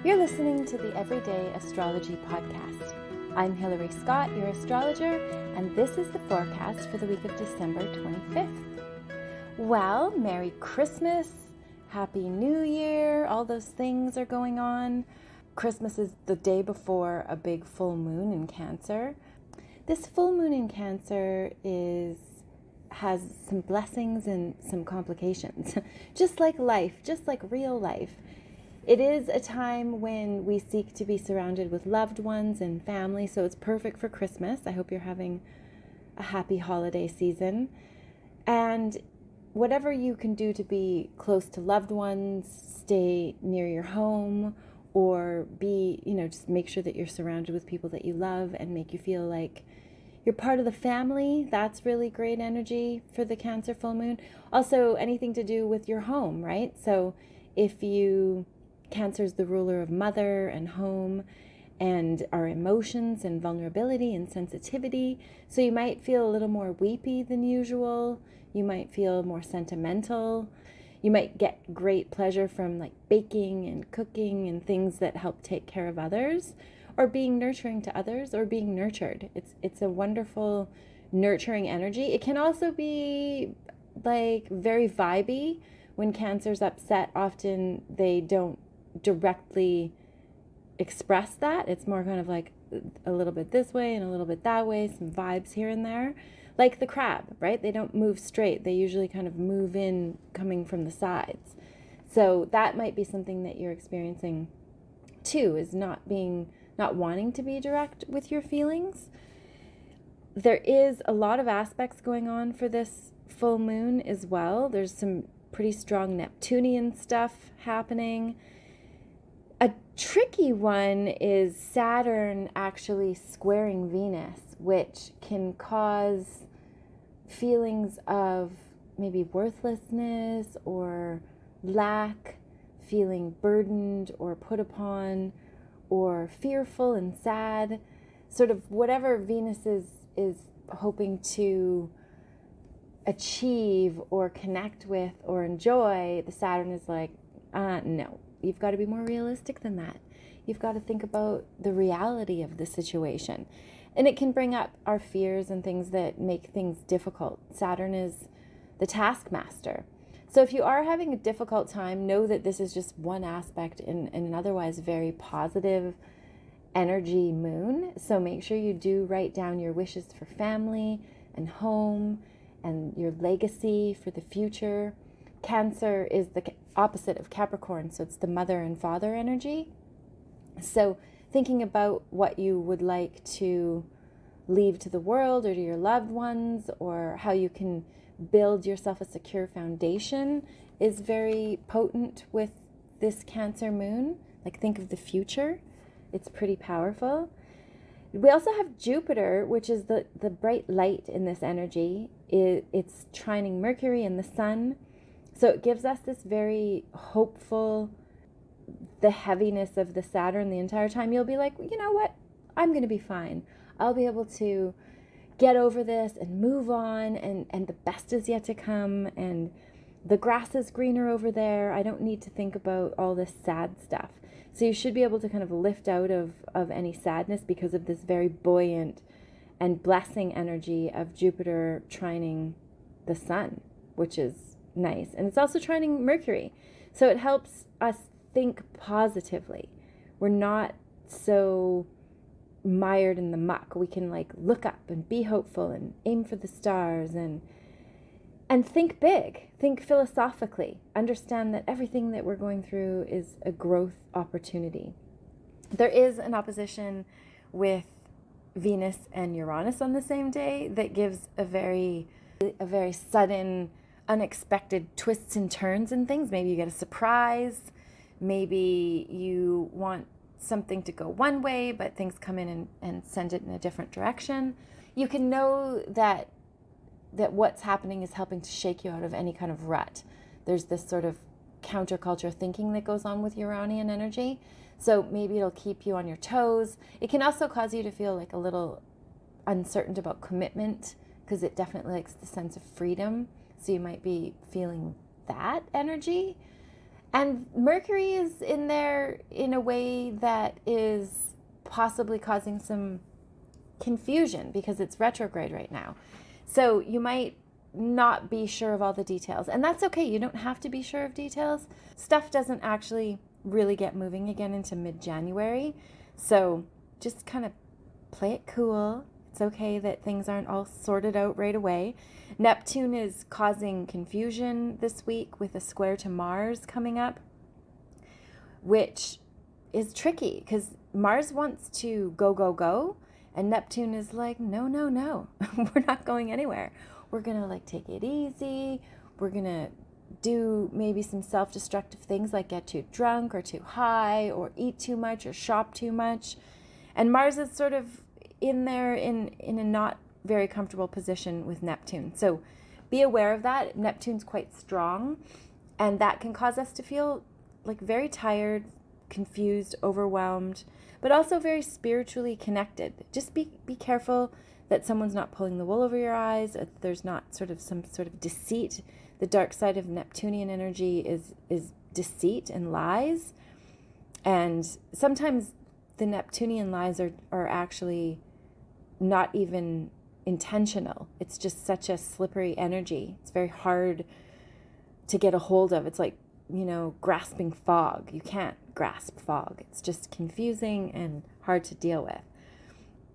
You're listening to the Everyday Astrology Podcast. I'm Hilary Scott, your astrologer, and this is the forecast for the week of December 25th. Well, Merry Christmas, Happy New Year, all those things are going on. Christmas is the day before a big full moon in Cancer. This full moon in Cancer has some blessings and some complications, just like life, just like real life. It is a time when we seek to be surrounded with loved ones and family, so it's perfect for Christmas. I hope you're having a happy holiday season. And whatever you can do to be close to loved ones, stay near your home, or just make sure that you're surrounded with people that you love and make you feel like you're part of the family. That's really great energy for the Cancer full moon. Also, anything to do with your home, right? So if Cancer's the ruler of mother and home and our emotions and vulnerability and sensitivity. So you might feel a little more weepy than usual. You might feel more sentimental. You might get great pleasure from like baking and cooking and things that help take care of others, or being nurturing to others, or being nurtured. It's a wonderful nurturing energy. It can also be like very vibey. When Cancer's upset, often they don't directly express that. It's more kind of like a little bit this way and a little bit that way, some vibes here and there. Like the crab, right? They don't move straight. They usually kind of move in coming from the sides. So that might be something that you're experiencing too, is not wanting to be direct with your feelings. There is a lot of aspects going on for this full moon as well. There's some pretty strong Neptunian stuff happening. A tricky one is Saturn actually squaring Venus, which can cause feelings of maybe worthlessness or lack, feeling burdened or put upon, or fearful and sad. Sort of whatever Venus is hoping to achieve or connect with or enjoy, the Saturn is like, no. You've got to be more realistic than that. You've got to think about the reality of the situation. And it can bring up our fears and things that make things difficult. Saturn is the taskmaster. So if you are having a difficult time, know that this is just one aspect in an otherwise very positive energy moon. So make sure you do write down your wishes for family and home and your legacy for the future. Cancer is the opposite of Capricorn, so it's the mother and father energy. So thinking about what you would like to leave to the world or to your loved ones, or how you can build yourself a secure foundation, is very potent with this Cancer moon. Like, think of the future. It's pretty powerful. We also have Jupiter, which is the bright light in this energy. It's trining Mercury and the Sun. So it gives us this very hopeful, the heaviness of the Saturn the entire time. You'll be like, you know what? I'm going to be fine. I'll be able to get over this and move on, and the best is yet to come, and the grass is greener over there. I don't need to think about all this sad stuff. So you should be able to kind of lift out of any sadness because of this very buoyant and blessing energy of Jupiter trining the Sun, which is nice. And it's also trining Mercury. So it helps us think positively. We're not so mired in the muck. We can like look up and be hopeful and aim for the stars and think big, think philosophically, understand that everything that we're going through is a growth opportunity. There is an opposition with Venus and Uranus on the same day that gives a very sudden, unexpected twists and turns and things. Maybe you get a surprise. Maybe you want something to go one way, but things come in and send it in a different direction. You can know that what's happening is helping to shake you out of any kind of rut. There's this sort of counterculture thinking that goes on with Uranian energy. So maybe it'll keep you on your toes. It can also cause you to feel like a little uncertain about commitment, because it definitely likes the sense of freedom. So you might be feeling that energy. And Mercury is in there in a way that is possibly causing some confusion because it's retrograde right now. So you might not be sure of all the details. And that's okay. You don't have to be sure of details. Stuff doesn't actually really get moving again into mid-January. So just kind of play it cool. It's okay that things aren't all sorted out right away. Neptune is causing confusion this week with a square to Mars coming up, which is tricky because Mars wants to go, go, go. And Neptune is like, no, no, no, we're not going anywhere. We're going to like take it easy. We're going to do maybe some self-destructive things like get too drunk or too high or eat too much or shop too much. And Mars is sort of in there in a not very comfortable position with Neptune. So be aware of that. Neptune's quite strong, and that can cause us to feel like very tired, confused, overwhelmed, but also very spiritually connected. Just be careful that someone's not pulling the wool over your eyes, that there's not sort of some sort of deceit. The dark side of Neptunian energy is deceit and lies. And sometimes the Neptunian lies are actually not even intentional. It's just such a slippery energy. It's very hard to get a hold of. It's like, grasping fog. You can't grasp fog. It's just confusing and hard to deal with.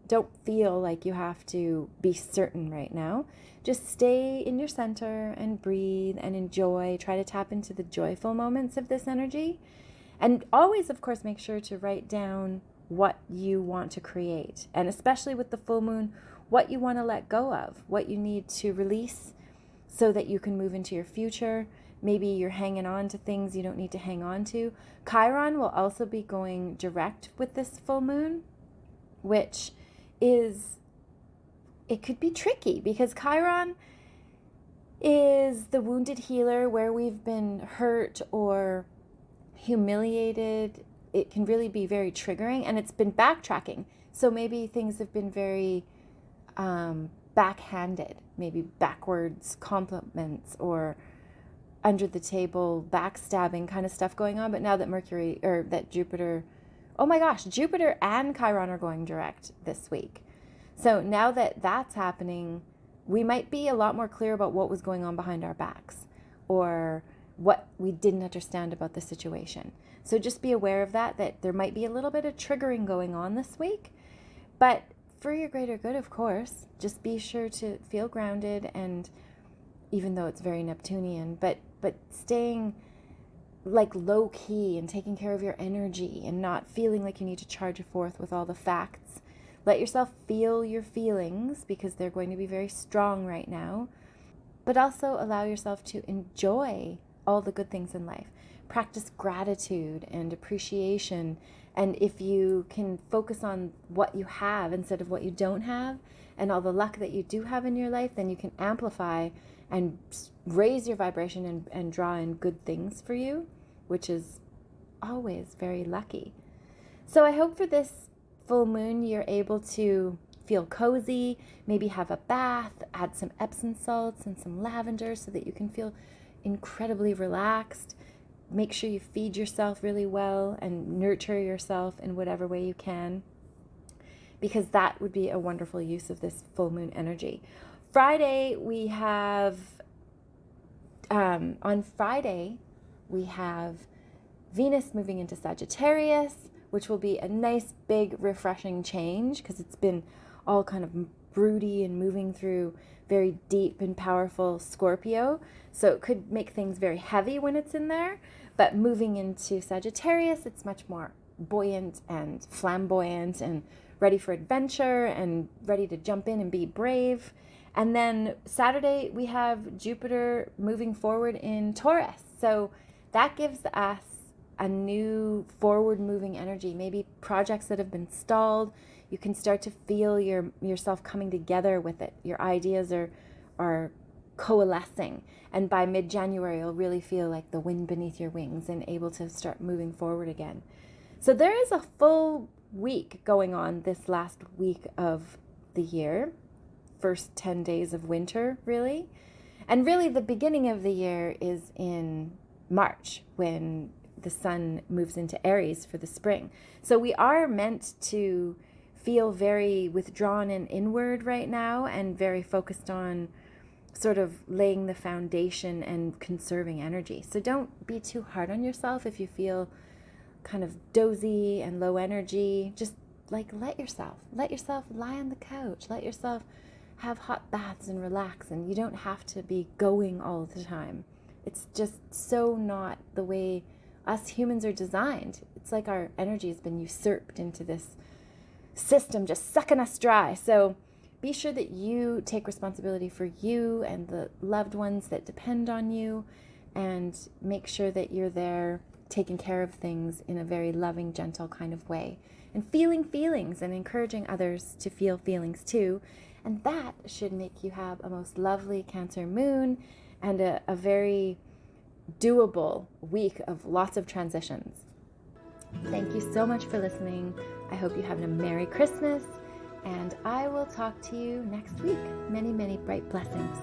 Don't feel like you have to be certain right now. Just stay in your center and breathe and enjoy. Try to tap into the joyful moments of this energy. And always, of course, make sure to write down what you want to create. And especially with the full moon, what you want to let go of, what you need to release so that you can move into your future. Maybe you're hanging on to things you don't need to hang on to. Chiron will also be going direct with this full moon, which it could be tricky because Chiron is the wounded healer where we've been hurt or humiliated. It can really be very triggering, and it's been backtracking. So maybe things have been very backhanded, maybe backwards compliments or under the table backstabbing kind of stuff going on. But now that Jupiter, oh my gosh, Jupiter and Chiron are going direct this week. So now that that's happening, we might be a lot more clear about what was going on behind our backs or what we didn't understand about the situation. So just be aware of that there might be a little bit of triggering going on this week, but for your greater good, of course. Just be sure to feel grounded, and even though it's very Neptunian, but staying like low key and taking care of your energy and not feeling like you need to charge it forth with all the facts. Let yourself feel your feelings because they're going to be very strong right now, but also allow yourself to enjoy all the good things in life. Practice gratitude and appreciation. And if you can focus on what you have instead of what you don't have and all the luck that you do have in your life, then you can amplify and raise your vibration and draw in good things for you, which is always very lucky. So I hope for this full moon you're able to feel cozy, maybe have a bath, add some Epsom salts and some lavender so that you can feel incredibly relaxed. Make sure you feed yourself really well and nurture yourself in whatever way you can, because that would be a wonderful use of this full moon energy. Friday, we have, on Friday, we have Venus moving into Sagittarius, which will be a nice, big, refreshing change because it's been all kind of broody and moving through very deep and powerful Scorpio. So it could make things very heavy when it's in there, but moving into Sagittarius, it's much more buoyant and flamboyant and ready for adventure and ready to jump in and be brave. And then Saturday, we have Jupiter moving forward in Taurus. So that gives us a new forward-moving energy. Maybe projects that have been stalled, you can start to feel yourself coming together with it. Your ideas are coalescing. And by mid-January, you'll really feel like the wind beneath your wings and able to start moving forward again. So there is a full week going on this last week of the year. First 10 days of winter, really. And really the beginning of the year is in March, when the sun moves into Aries for the spring. So we are meant to feel very withdrawn and inward right now, and very focused on sort of laying the foundation and conserving energy. So don't be too hard on yourself if you feel kind of dozy and low energy. Just like let yourself lie on the couch, let yourself have hot baths and relax, and you don't have to be going all the time. It's just so not the way us humans are designed. It's like our energy has been usurped into this system just sucking us dry. So be sure that you take responsibility for you and the loved ones that depend on you, and make sure that you're there taking care of things in a very loving, gentle kind of way, and feeling feelings and encouraging others to feel feelings too. And that should make you have a most lovely Cancer moon and a very doable week of lots of transitions. Thank you so much for listening. I hope you have a Merry Christmas, and I will talk to you next week. Many, many bright blessings.